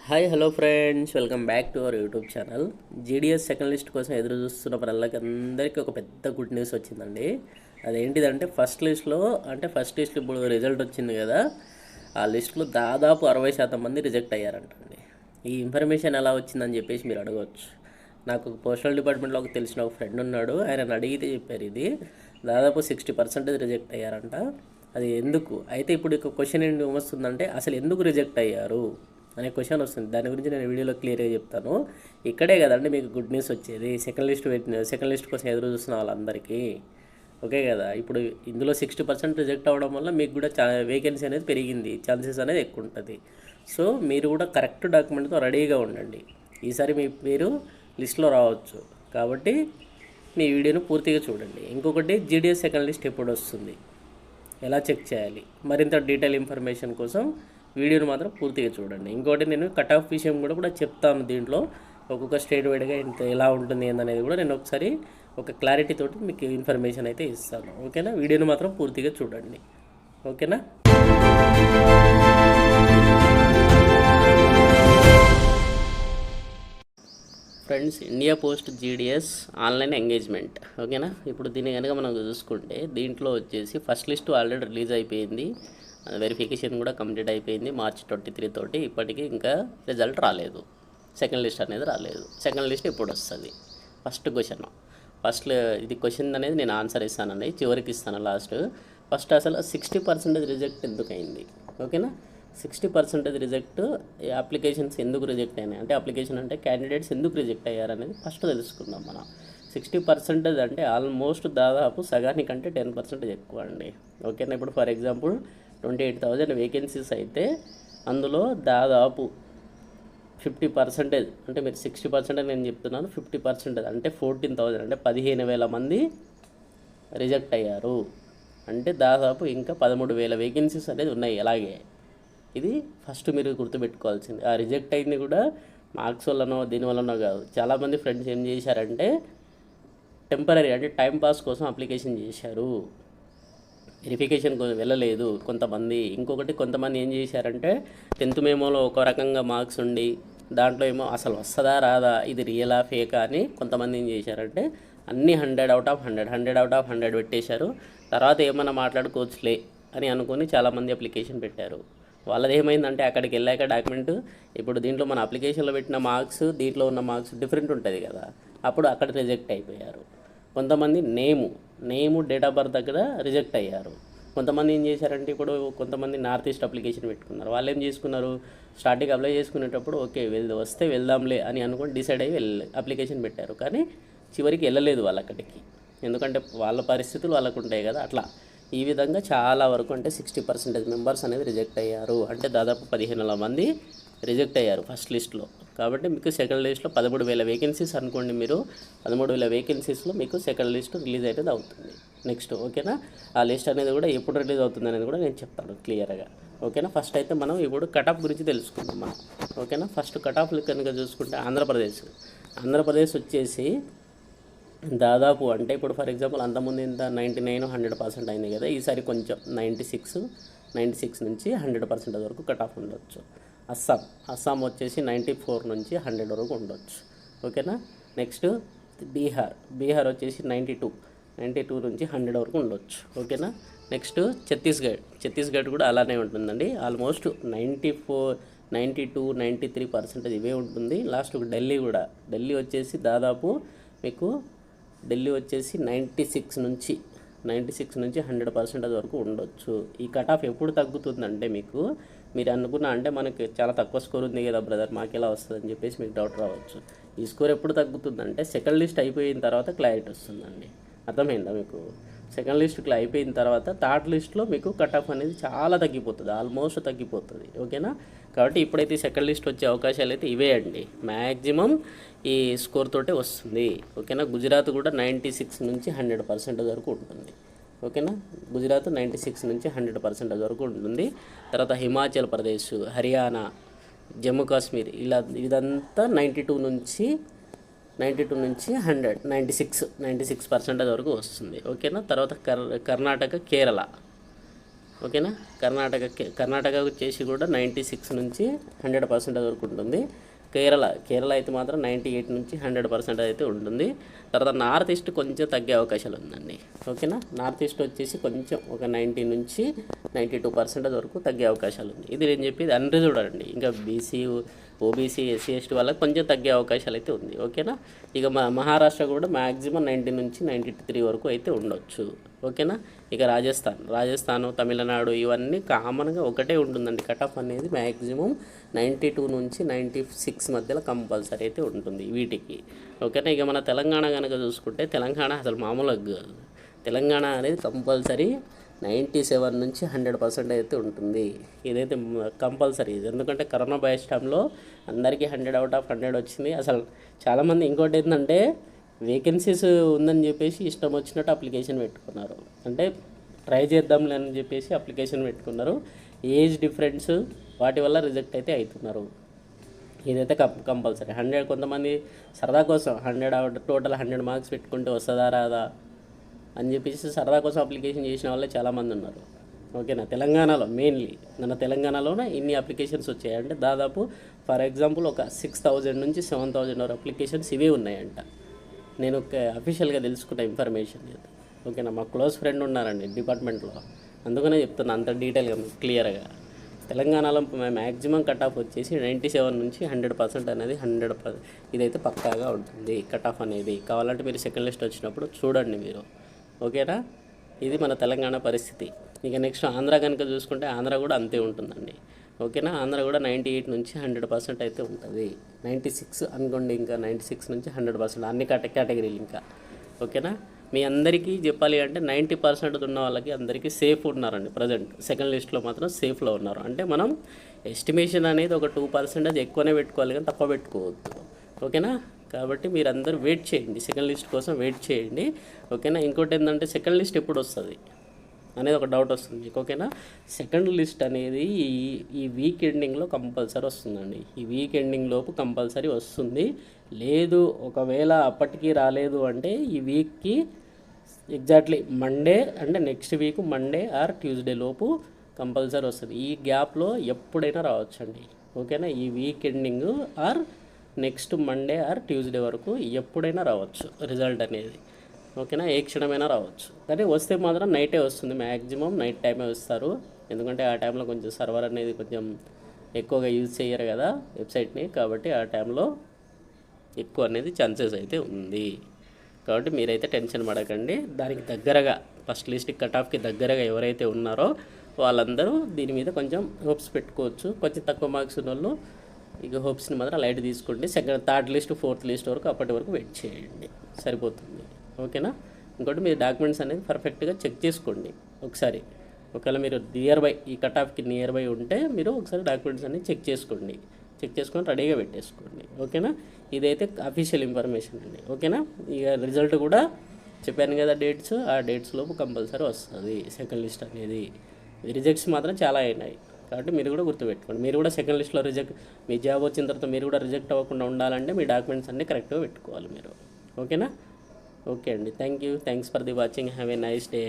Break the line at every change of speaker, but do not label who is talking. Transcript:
Hi hello friends, welcome back to our YouTube channel. GDS second list కోసం ఎదురు చూస్తున్న వాళ్ళకి అందరికీ ఒక పెద్ద గుడ్ న్యూస్ వచ్చిందండి. అదేంటిదంటే ఫస్ట్ లిస్ట్లో ఇప్పుడు రిజల్ట్ వచ్చింది కదా, ఆ లిస్ట్లో దాదాపు 60% మంది రిజెక్ట్ అయ్యారంటండి. ఈ ఇన్ఫర్మేషన్ ఎలా వచ్చిందని చెప్పేసి మీరు అడగవచ్చు. నాకు పోస్టల్ డిపార్ట్మెంట్లో ఒక తెలిసిన ఒక ఫ్రెండ్ ఉన్నాడు, ఆయన అడిగితే చెప్పారు ఇది దాదాపు 60% రిజెక్ట్ అయ్యారంట. అది ఎందుకు అయితే ఇప్పుడు ఇక క్వశ్చన్ ఏంటి వస్తుందంటే, అసలు ఎందుకు రిజెక్ట్ అయ్యారు అనే క్వశ్చన్ వస్తుంది. దాని గురించి నేను వీడియోలో క్లియర్గా చెప్తాను. ఇక్కడే కదండి మీకు గుడ్ న్యూస్ వచ్చేది. సెకండ్ లిస్ట్ కోసం ఎదురు చూస్తున్న వాళ్ళందరికీ ఓకే కదా. ఇప్పుడు ఇందులో 60% రిజెక్ట్ అవ్వడం వల్ల మీకు కూడా వేకెన్సీ అనేది పెరిగింది, ఛాన్సెస్ అనేది ఎక్కువ ఉంటుంది. సో మీరు కూడా కరెక్ట్ డాక్యుమెంట్తో రెడీగా ఉండండి. ఈసారి మీ పేరు లిస్ట్లో రావచ్చు కాబట్టి మీ వీడియోను పూర్తిగా చూడండి. ఇంకొకటి, జీడిఎస్ సెకండ్ లిస్ట్ ఎప్పుడు వస్తుంది, ఎలా చెక్ చేయాలి, మరింత డీటెయిల్ ఇన్ఫర్మేషన్ కోసం వీడియోని మాత్రం పూర్తిగా చూడండి. ఇంకోటి, నేను కట్ ఆఫ్ విషయం కూడా చెప్తాను. దీంట్లో ఒక్కొక్క స్టేట్ వైడ్గా ఇంత ఎలా ఉంటుంది ఏందనేది కూడా నేను ఒకసారి ఒక క్లారిటీ తోటి మీకు ఇన్ఫర్మేషన్ అయితే ఇస్తాను. ఓకేనా, వీడియోని మాత్రం పూర్తిగా చూడండి. ఓకేనా. Friends, India post GDS online engagement ఓకేనా. ఇప్పుడు దీన్ని కనుక మనం చూసుకుంటే దీంట్లో వచ్చేసి ఫస్ట్ లిస్ట్ ఆల్రెడీ రిలీజ్ అయిపోయింది, వెరిఫికేషన్ కూడా కంప్లీట్ అయిపోయింది March 23 తోటి. ఇప్పటికీ ఇంకా రిజల్ట్ రాలేదు, సెకండ్ లిస్ట్ అనేది రాలేదు. సెకండ్ లిస్ట్ ఎప్పుడు వస్తుంది? ఇది క్వశ్చన్ అనేది నేను ఆన్సర్ ఇస్తానండి, చివరికి ఇస్తాను లాస్ట్. ఫస్ట్ అసలు 60% రిజెక్ట్ ఎందుకు అయింది? ఓకేనా, 60% రిజెక్ట్ అప్లికేషన్స్ ఎందుకు రిజెక్ట్ అయినాయి అంటే, అప్లికేషన్ అంటే క్యాండిడేట్స్ ఎందుకు రిజెక్ట్ అయ్యారనేది ఫస్ట్ తెలుసుకుందాం మనం. 60% అంటే ఆల్మోస్ట్ దాదాపు సగానికంటే 10% ఎక్కువ అండి. ఓకేనా. ఇప్పుడు ఫర్ ఎగ్జాంపుల్ 28,000 వేకెన్సీస్ అయితే అందులో దాదాపు 50% అంటే, మీరు 60% నేను చెప్తున్నాను, 50% అంటే 14,000 అంటే 15,000 మంది రిజెక్ట్ అయ్యారు. అంటే దాదాపు ఇంకా 13,000 వేకెన్సీస్ అనేది ఉన్నాయి. అలాగే ఇది ఫస్ట్ మీరు గుర్తుపెట్టుకోవాల్సింది. ఆ రిజెక్ట్ అయింది కూడా మార్క్స్ వల్లనో దీనివల్లనో కాదు. చాలామంది ఫ్రెండ్స్ ఏం చేశారంటే టెంపరీ అంటే టైంపాస్ కోసం అప్లికేషన్ చేశారు, వెరిఫికేషన్ వెళ్ళలేదు కొంతమంది. ఇంకొకటి, కొంతమంది ఏం చేశారంటే 10th మెమోలో ఒక రకంగా మార్క్స్ ఉండి దాంట్లో ఏమో అసలు వస్తుందా రాదా, ఇది రియలా ఫేకా అని కొంతమంది ఏం చేశారంటే అన్నీ 100 out of 100 పెట్టేశారు. తర్వాత ఏమన్నా మాట్లాడుకోవచ్చులే అని అనుకుని చాలామంది అప్లికేషన్ పెట్టారు. వాళ్ళది ఏమైందంటే అక్కడికి వెళ్ళాక డాక్యుమెంట్, ఇప్పుడు దీంట్లో మన అప్లికేషన్లో పెట్టిన మార్క్స్ దీంట్లో ఉన్న మార్క్స్ డిఫరెంట్ ఉంటుంది కదా, అప్పుడు అక్కడ రిజెక్ట్ అయిపోయారు. కొంతమంది నేము డేట్ ఆఫ్ బర్త్ దగ్గర రిజెక్ట్ అయ్యారు. కొంతమంది ఏం చేశారంటే, ఇప్పుడు కొంతమంది నార్త్ ఈస్ట్ అప్లికేషన్ పెట్టుకున్నారు. వాళ్ళు ఏం చేసుకున్నారు, స్టార్టింగ్ అప్లై చేసుకునేటప్పుడు ఓకే వస్తే వెళ్దాంలే అని అనుకుని డిసైడ్ అయ్యి అప్లికేషన్ పెట్టారు. కానీ చివరికి వెళ్ళలేదు వాళ్ళు అక్కడికి, ఎందుకంటే వాళ్ళ పరిస్థితులు వాళ్ళకు ఉంటాయి కదా. అట్లా ఈ విధంగా చాలా వరకు అంటే 60% మెంబర్స్ అనేది రిజెక్ట్ అయ్యారు. అంటే దాదాపు 15,000 మంది రిజెక్ట్ అయ్యారు ఫస్ట్ లిస్ట్లో. కాబట్టి మీకు సెకండ్ లిస్ట్లో 13,000 వేకెన్సీస్ అనుకోండి. మీరు 13,000 వేకెన్సీస్లో మీకు సెకండ్ లిస్ట్ రిలీజ్ అనేది అవుతుంది నెక్స్ట్. ఓకేనా, ఆ లిస్ట్ అనేది కూడా ఎప్పుడు రిలీజ్ అవుతుంది అనేది కూడా నేను చెప్తాను క్లియర్గా. ఓకేనా. ఫస్ట్ అయితే మనం ఇప్పుడు కటాఫ్ గురించి తెలుసుకుందాం మనం. ఓకేనా, ఫస్ట్ కటాఫ్ కనుక చూసుకుంటే ఆంధ్రప్రదేశ్ వచ్చేసి దాదాపు అంటే, ఇప్పుడు ఫర్ ఎగ్జాంపుల్ అంతకుముందు ఇంత 99 100% అయింది కదా, ఈసారి కొంచెం 96 నుంచి 100% వరకు కట్ ఆఫ్ ఉండొచ్చు. అస్సాం వచ్చేసి 94 నుంచి 100 వరకు ఉండొచ్చు. ఓకేనా. నెక్స్ట్ బీహార్ వచ్చేసి 92 నుంచి 100 వరకు ఉండొచ్చు. ఓకేనా. నెక్స్ట్ ఛత్తీస్గఢ్ కూడా అలానే ఉంటుందండి, ఆల్మోస్ట్ 92 93% ఇవే ఉంటుంది. లాస్ట్ ఢిల్లీ వచ్చేసి దాదాపు మీకు 96 నుంచి 100% వరకు ఉండొచ్చు. ఈ కట్ ఆఫ్ ఎప్పుడు తగ్గుతుందంటే, మీరు అనుకున్న అంటే మనకి చాలా తక్కువ స్కోర్ ఉంది కదా బ్రదర్, మాకు ఎలా వస్తుందని చెప్పేసి మీకు డౌట్ రావచ్చు. ఈ స్కోర్ ఎప్పుడు తగ్గుతుందంటే సెకండ్ లిస్ట్ అయిపోయిన తర్వాత క్లారిటీ వస్తుందండి. అర్థమైందా మీకు? సెకండ్ లిస్ట్కి అయిపోయిన తర్వాత థర్డ్ లిస్ట్లో మీకు కట్ ఆఫ్ అనేది చాలా తగ్గిపోతుంది, ఆల్మోస్ట్ తగ్గిపోతుంది. ఓకేనా. కాబట్టి ఇప్పుడైతే సెకండ్ లిస్ట్ వచ్చే అవకాశాలు అయితే ఇవే అండి, మ్యాక్సిమం ఈ స్కోర్ తోటే వస్తుంది. ఓకేనా. గుజరాత్ కూడా 96 నుంచి 100% వరకు ఉంటుంది. ఓకేనా, గుజరాత్ 96 నుంచి 100% వరకు ఉంటుంది. తర్వాత హిమాచల్ ప్రదేశ్, హర్యానా, జమ్మూ కాశ్మీర్ ఇదంతా 92 నుంచి 100 96% వరకు వస్తుంది. ఓకేనా. తర్వాత కర్ణాటక, కేరళ ఓకేనా. కర్ణాటక వచ్చేసి కూడా 96 నుంచి 100% వరకు ఉంటుంది. కేరళ అయితే మాత్రం 98 నుంచి 100% అయితే ఉంటుంది. తర్వాత నార్త్ ఈస్ట్ కొంచెం తగ్గే అవకాశాలు ఉందండి. ఓకేనా. నార్త్ ఈస్ట్ వచ్చేసి కొంచెం ఒక 90 నుంచి 92% వరకు తగ్గే అవకాశాలు ఉంది. ఇది నేను చెప్పేది అన్రిజర్వ్డ్ అండి. ఇంకా బీసీ, ఓబీసీ, ఎస్సీ, ఎస్టీ వాళ్ళకి కొంచెం తగ్గే అవకాశాలు అయితే ఉంది. ఓకేనా. ఇక మహారాష్ట్ర కూడా మ్యాక్సిమం 90 నుంచి 93 వరకు అయితే ఉండొచ్చు. ఓకేనా. ఇక రాజస్థాన్, తమిళనాడు ఇవన్నీ కామన్గా ఒకటే ఉంటుందండి. కట్ ఆఫ్ అనేది మ్యాక్సిమం 92 నుంచి 96 మధ్యలో కంపల్సరీ అయితే ఉంటుంది వీటికి. ఓకేనా. ఇక మన తెలంగాణ కనుక చూసుకుంటే తెలంగాణ అసలు మామూలుగా కాదు. తెలంగాణ అనేది కంపల్సరీ 97 నుంచి 100% అయితే ఉంటుంది. ఇదైతే కంపల్సరీ. ఎందుకంటే కరోనా బ్యాచ్ టైంలో అందరికీ 100 అవుట్ ఆఫ్ 100 వచ్చింది. అసలు చాలామంది ఇంకోటి ఏంటంటే వేకెన్సీస్ ఉందని చెప్పేసి ఇష్టం వచ్చినట్టు అప్లికేషన్ పెట్టుకున్నారు. అంటే ట్రై చేద్దాంలే అని చెప్పేసి అప్లికేషన్ పెట్టుకున్నారు. ఏజ్ డిఫరెన్స్ వాటి వల్ల రిజెక్ట్ అయితే అవుతున్నారు. ఇదైతే కంపల్సరీ 100. కొంతమంది సరదా కోసం 100 టోటల్ 100 మార్క్స్ పెట్టుకుంటే వస్తుందా రాదా అని చెప్పేసి సరదా కోసం అప్లికేషన్ చేసిన వాళ్ళే చాలామంది ఉన్నారు. ఓకేనా. తెలంగాణలో మెయిన్లీ మన తెలంగాణలోనే ఇన్ని అప్లికేషన్స్ వచ్చాయి. అంటే దాదాపు ఫర్ ఎగ్జాంపుల్ ఒక 6000 నుంచి 7000 వరకు అప్లికేషన్స్ ఇవే ఉన్నాయంట. నేను ఒక అఫీషియల్గా తెలుసుకున్న ఇన్ఫర్మేషన్ ఇది. ఓకేనా. మా క్లోజ్ ఫ్రెండ్ ఉన్నారండి డిపార్ట్మెంట్లో, అందుకనే చెప్తున్నా అంత డీటెయిల్గా క్లియర్గా. తెలంగాణలో మ్యాక్సిమం కట్ ఆఫ్ వచ్చేసి 97 నుంచి 100% అనేది 100% ఇదైతే పక్కాగా ఉంటుంది కట్ ఆఫ్ అనేది. కావాలంటే మీరు సెకండ్ లిస్ట్ వచ్చినప్పుడు చూడండి మీరు. ఓకేనా. ఇది మన తెలంగాణ పరిస్థితి. ఇక నెక్స్ట్ ఆంధ్ర కనుక చూసుకుంటే ఆంధ్ర కూడా అంతే ఉంటుందండి. ఓకేనా. ఆంధ్ర కూడా 98 నుంచి 100% అయితే ఉంటుంది. 96 అనుకోండి. ఇంకా 96 నుంచి 100% అన్ని కేటగిరీలు ఇంకా. ఓకేనా. మీ అందరికీ చెప్పాలి అంటే 90% ఉన్న వాళ్ళకి అందరికీ సేఫ్ ఉన్నారండి ప్రజెంట్. సెకండ్ లిస్ట్లో మాత్రం సేఫ్లో ఉన్నారు. అంటే మనం ఎస్టిమేషన్ అనేది ఒక 2% ఎక్కువనే పెట్టుకోవాలి కానీ తక్కువ పెట్టుకోవద్దు. ఓకేనా. కాబట్టి మీరు అందరూ వెయిట్ చేయండి, సెకండ్ లిస్ట్ కోసం వెయిట్ చేయండి. ఓకేనా. ఇంకోటి ఏంటంటే సెకండ్ లిస్ట్ ఎప్పుడు వస్తుంది అనేది ఒక డౌట్ వస్తుంది మీకు. ఓకేనా. సెకండ్ లిస్ట్ అనేది ఈ వీక్ ఎండింగ్లో కంపల్సరీ వస్తుందండి. ఈ వీక్ ఎండింగ్ లోపు కంపల్సరీ వస్తుంది. లేదు ఒకవేళ అప్పటికి రాలేదు అంటే ఈ వీక్కి ఎగ్జాక్ట్లీ మండే అంటే next week Monday or Tuesday లోపు కంపల్సరీ వస్తుంది. ఈ గ్యాప్లో ఎప్పుడైనా రావచ్చండి. ఓకేనా. ఈ week ending or next Monday or Tuesday వరకు ఎప్పుడైనా రావచ్చు రిజల్ట్ అనేది. ఓకేనా. ఏ క్షణమైనా రావచ్చు. కానీ వస్తే మాత్రం నైటే వస్తుంది. మ్యాక్సిమం నైట్ టైమే వస్తారు. ఎందుకంటే ఆ టైంలో కొంచెం సర్వర్ అనేది కొంచెం ఎక్కువగా యూజ్ చేయరు కదా వెబ్సైట్ని. కాబట్టి ఆ టైంలో ఎక్కువ అనేది ఛాన్సెస్ అయితే ఉంది. కాబట్టి మీరైతే టెన్షన్ పడకండి. దానికి దగ్గరగా ఫస్ట్ లిస్ట్ కట్ ఆఫ్కి దగ్గరగా ఎవరైతే ఉన్నారో వాళ్ళందరూ దీని మీద కొంచెం హోప్స్ పెట్టుకోవచ్చు. కొంచెం తక్కువ మార్క్స్ ఉన్న వాళ్ళు ఇక హోప్స్ని మాత్రం లైట్ తీసుకోండి. థర్డ్ లిస్ట్ 4th లిస్ట్ వరకు అప్పటి వరకు వెయిట్ చేయండి, సరిపోతుంది. ఓకేనా. ఇంకోటి మీరు డాక్యుమెంట్స్ అనేది పర్ఫెక్ట్గా చెక్ చేసుకోండి ఒకసారి. ఒకవేళ మీరు నియర్ బై ఈ కట్ ఆఫ్కి నియర్ బై ఉంటే మీరు ఒకసారి డాక్యుమెంట్స్ అన్ని చెక్ చేసుకొని రెడీగా పెట్టేసుకోండి. ఓకేనా. ఇదైతే అఫీషియల్ ఇన్ఫర్మేషన్ అండి. ఓకేనా. ఇక రిజల్ట్ కూడా చెప్పాను కదా డేట్స్, ఆ డేట్స్ లోపు కంపల్సరీ వస్తుంది సెకండ్ లిస్ట్ అనేది. రిజెక్ట్స్ మాత్రం చాలా అయినాయి కాబట్టి మీరు కూడా గుర్తుపెట్టుకోండి. మీరు కూడా సెకండ్ లిస్ట్లో మీ జాబ్ వచ్చిన తర్వాత మీరు కూడా రిజెక్ట్ అవ్వకుండా ఉండాలంటే మీ డాక్యుమెంట్స్ అన్నీ కరెక్ట్గా పెట్టుకోవాలి మీరు. ఓకేనా. ఓకే అండి. Thanks for the watching. Have a nice day.